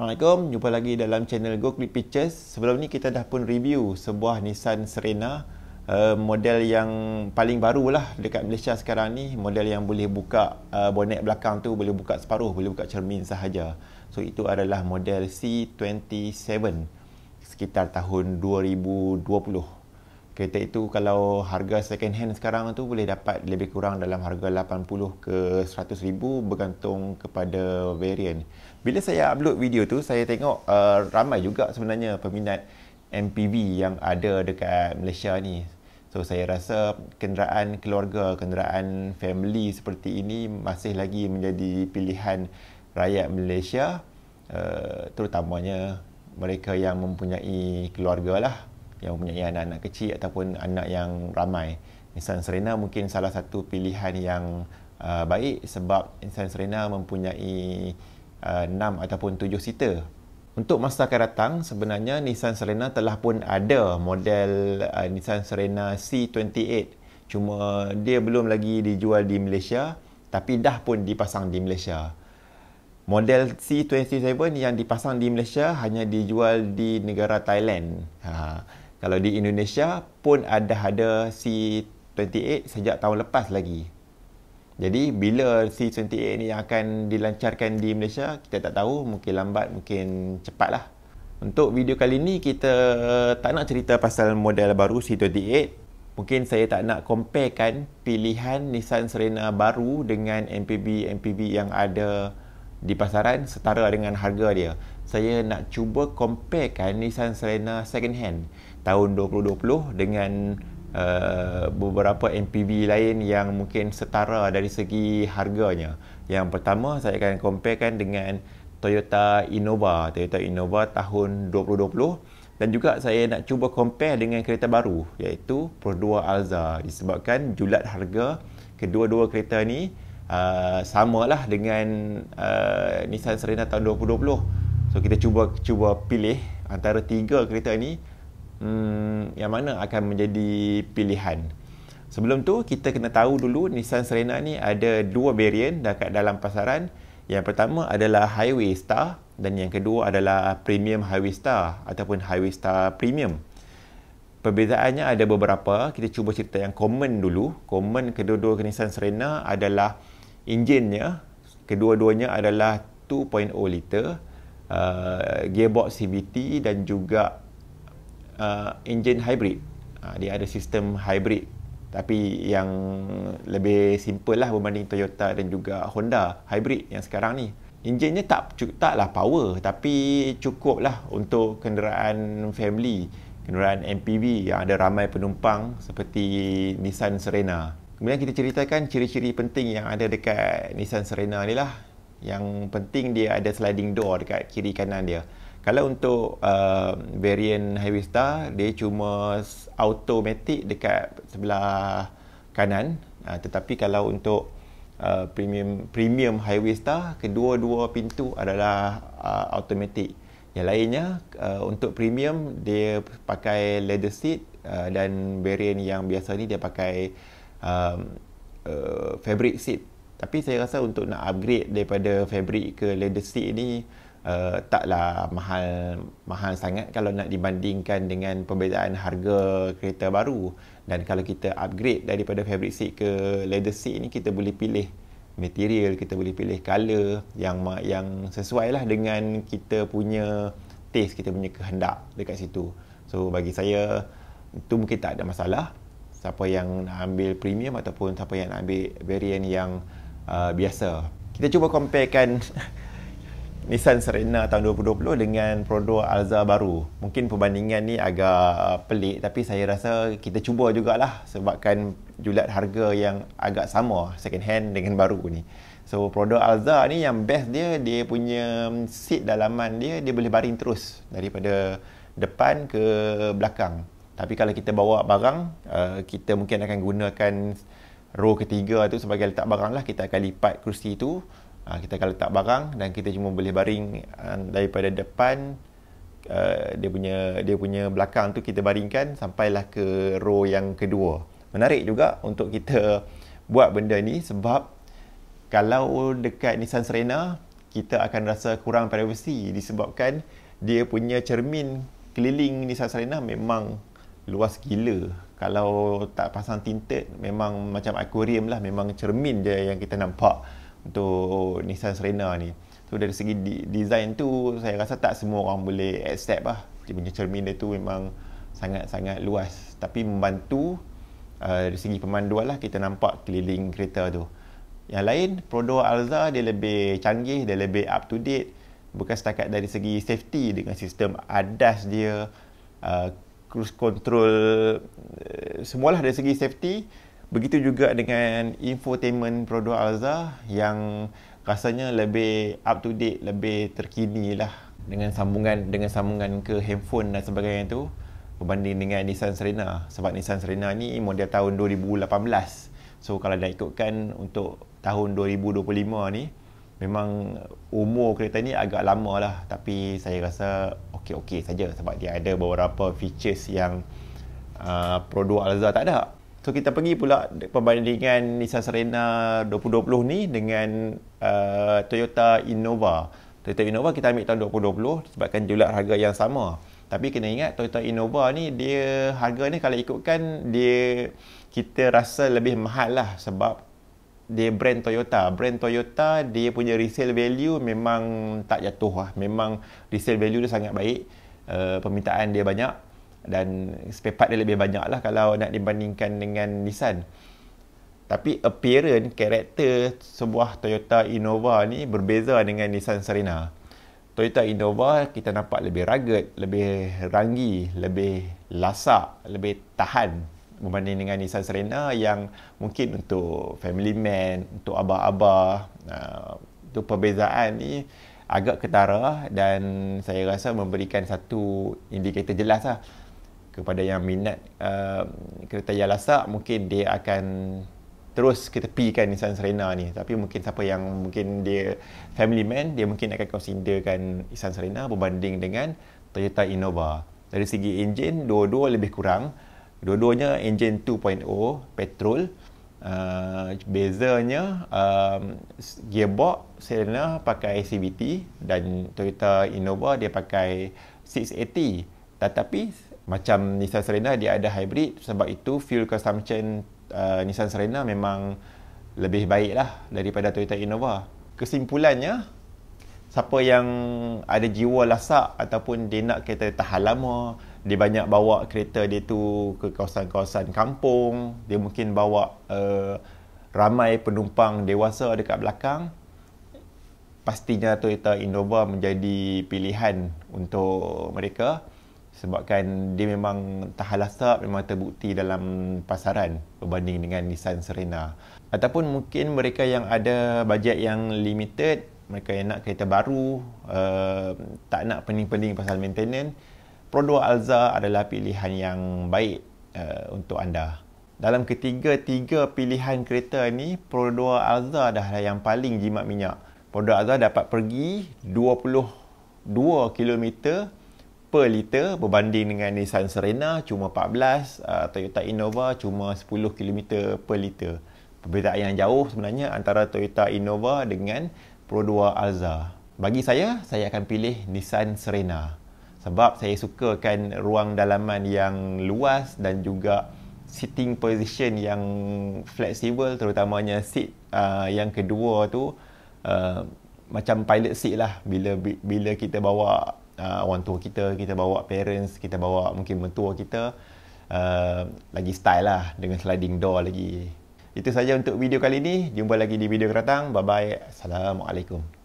Assalamualaikum, jumpa lagi dalam channel Go Click Pictures. Sebelum ni kita dah pun review sebuah Nissan Serena, model yang paling baru lah dekat Malaysia sekarang ni. Model yang boleh buka bonet belakang tu, boleh buka separuh, boleh buka cermin sahaja. So itu adalah model C27 sekitar tahun 2020. Kereta itu kalau harga second hand sekarang tu boleh dapat lebih kurang dalam harga 80 ke 100 ribu bergantung kepada variant. Bila saya upload video tu, saya tengok ramai juga sebenarnya peminat MPV yang ada dekat Malaysia ni. So saya rasa kenderaan keluarga, kenderaan family seperti ini masih lagi menjadi pilihan rakyat Malaysia, terutamanya mereka yang mempunyai keluarga lah, yang mempunyai anak-anak kecil ataupun anak yang ramai. Nissan Serena mungkin salah satu pilihan yang baik sebab Nissan Serena mempunyai 6 ataupun 7 seater. Untuk masa akan datang, sebenarnya Nissan Serena telah pun ada model Nissan Serena C28. Cuma dia belum lagi dijual di Malaysia, tapi dah pun dipasang di Malaysia. Model C27 yang dipasang di Malaysia hanya dijual di negara Thailand. Kalau di Indonesia pun ada C28 sejak tahun lepas lagi. Jadi bila C28 ni akan dilancarkan di Malaysia, kita tak tahu, mungkin lambat, mungkin cepat lah. Untuk video kali ni kita tak nak cerita pasal model baru C28. Mungkin saya tak nak comparekan pilihan Nissan Serena baru dengan MPV yang ada di pasaran setara dengan harga dia. Saya nak cuba comparekan Nissan Serena second hand tahun 2020 dengan beberapa MPV lain yang mungkin setara dari segi harganya. Yang pertama saya akan comparekan dengan Toyota Innova tahun 2020, dan juga saya nak cuba compare dengan kereta baru iaitu Pro 2 Alza, disebabkan julat harga kedua-dua kereta ni samalah dengan Nissan Serena tahun 2020. So kita cuba pilih antara tiga kereta ni, yang mana akan menjadi pilihan. Sebelum tu kita kena tahu dulu Nissan Serena ni ada dua variant dekat dalam pasaran. Yang pertama adalah Highway Star dan yang kedua adalah Premium Highway Star ataupun Highway Star Premium. Perbezaannya ada beberapa. Kita cuba cerita yang common dulu. Common kedua-dua Nissan Serena adalah enjinnya, kedua-duanya adalah 2.0 liter, gearbox CVT dan juga engine hybrid. Dia ada sistem hybrid tapi yang lebih simple lah berbanding Toyota dan juga Honda hybrid yang sekarang ni. Enjinnya taklah power, tapi cukup lah untuk kenderaan family, kenderaan MPV yang ada ramai penumpang seperti Nissan Serena. Kemudian kita ceritakan ciri-ciri penting yang ada dekat Nissan Serena ni lah. Yang penting dia ada sliding door dekat kiri kanan dia. Kalau untuk variant Highway Star, dia cuma automatic dekat sebelah kanan. Tetapi kalau untuk premium Highway Star, kedua-dua pintu adalah automatic. Yang lainnya untuk premium dia pakai leather seat, dan variant yang biasa ni dia pakai fabric seat. Tapi saya rasa untuk nak upgrade daripada fabric ke leather seat ni taklah mahal sangat kalau nak dibandingkan dengan perbezaan harga kereta baru. Dan kalau kita upgrade daripada fabric seat ke leather seat ni, kita boleh pilih material, kita boleh pilih color yang sesuai lah dengan kita punya taste, kita punya kehendak dekat situ. So bagi saya itu mungkin tak ada masalah, siapa yang nak ambil premium ataupun siapa yang nak ambil variant yang biasa. Kita cuba comparekan Nissan Serena tahun 2020 dengan Pro 2 Alza baru. Mungkin perbandingan ni agak pelik, tapi saya rasa kita cuba jugalah sebabkan julat harga yang agak sama second hand dengan baru ni. So Pro 2 Alza ni yang best dia punya seat dalaman dia boleh baring terus daripada depan ke belakang. Tapi kalau kita bawa barang, kita mungkin akan gunakan row ketiga tu sebagai letak barang lah. Kita akan lipat kerusi tu, kita akan letak barang dan kita cuma boleh baring daripada depan, dia punya belakang tu kita baringkan sampailah ke row yang kedua. Menarik juga untuk kita buat benda ni sebab kalau dekat Nissan Serena kita akan rasa kurang privacy disebabkan dia punya cermin keliling Nissan Serena memang luas gila. Kalau tak pasang tinted, memang macam aquarium lah, memang cermin je yang kita nampak untuk Nissan Serena ni. So dari segi design tu, saya rasa tak semua orang boleh accept lah. Dia punya cermin dia tu memang sangat-sangat luas. Tapi membantu dari segi pemanduan lah, kita nampak keliling kereta tu. Yang lain, Prodor Alza dia lebih canggih, dia lebih up to date. Bukan setakat dari segi safety dengan sistem ADAS dia, cruise control, semualah dari segi safety. Begitu juga dengan infotainment Prodor Alza yang rasanya lebih up to date, lebih terkini lah, dengan sambungan ke handphone dan sebagainya tu, berbanding dengan Nissan Serena. Sebab Nissan Serena ni model tahun 2018. So kalau dah ikutkan untuk tahun 2025 ni, memang umur kereta ni agak lama lah. Tapi saya rasa okey saja sebab dia ada beberapa features yang Prodor Alza tak ada. So kita pergi pula perbandingan Nissan Serena 2020 ni dengan Toyota Innova. Toyota Innova kita ambil tahun 2020 sebabkan julat harga yang sama. Tapi kena ingat Toyota Innova ni, dia harga ni kalau ikutkan dia, kita rasa lebih mahal lah sebab dia brand Toyota. Brand Toyota dia punya resale value memang tak jatuh lah. Memang resale value dia sangat baik. Permintaan dia banyak dan spare part dia lebih banyak lah kalau nak dibandingkan dengan Nissan. Tapi appearance, karakter sebuah Toyota Innova ni berbeza dengan Nissan Serena. Toyota Innova kita nampak lebih rugged, lebih ranggi, lebih lasak, lebih tahan berbanding dengan Nissan Serena yang mungkin untuk family man, untuk abah-abah. Itu perbezaan ni agak ketara dan saya rasa memberikan satu indikator jelas lah kepada yang minat kereta yang lasak. Mungkin dia akan terus ketepikan Nissan Serena ni. Tapi mungkin siapa yang mungkin dia family man, dia mungkin akan considerkan Nissan Serena berbanding dengan Toyota Innova. Dari segi enjin, dua-dua lebih kurang. Dua-duanya enjin 2.0 petrol. Bezanya gearbox Serena pakai CVT dan Toyota Innova dia pakai 680. Tetapi macam Nissan Serena dia ada hybrid, sebab itu fuel consumption Nissan Serena memang lebih baik lah daripada Toyota Innova. Kesimpulannya, siapa yang ada jiwa lasak ataupun dia nak kereta tahan lama, dia banyak bawa kereta dia tu ke kawasan-kawasan kampung, dia mungkin bawa ramai penumpang dewasa dekat belakang, pastinya Toyota Innova menjadi pilihan untuk mereka. Sebabkan dia memang tahan lasak, memang terbukti dalam pasaran berbanding dengan Nissan Serena. Ataupun mungkin mereka yang ada bajet yang limited, mereka yang nak kereta baru, tak nak pening-pening pasal maintenance, Prodor Alza adalah pilihan yang baik untuk anda. Dalam ketiga pilihan kereta ni, Prodor Alza dah yang paling jimat minyak. Prodor Alza dapat pergi 22 km per liter berbanding dengan Nissan Serena cuma 14, Toyota Innova cuma 10 km per liter. Perbezaan yang jauh sebenarnya antara Toyota Innova dengan Prodor Alza. Bagi saya akan pilih Nissan Serena sebab saya sukakan ruang dalaman yang luas dan juga sitting position yang fleksibel, terutamanya seat yang kedua tu macam pilot seat lah. Bila kita bawa orang tua kita bawa parents, kita bawa mungkin mentua kita, lagi style lah dengan sliding door lagi. Itu saja untuk video kali ini. Jumpa lagi di video akan datang. Bye bye. Assalamualaikum.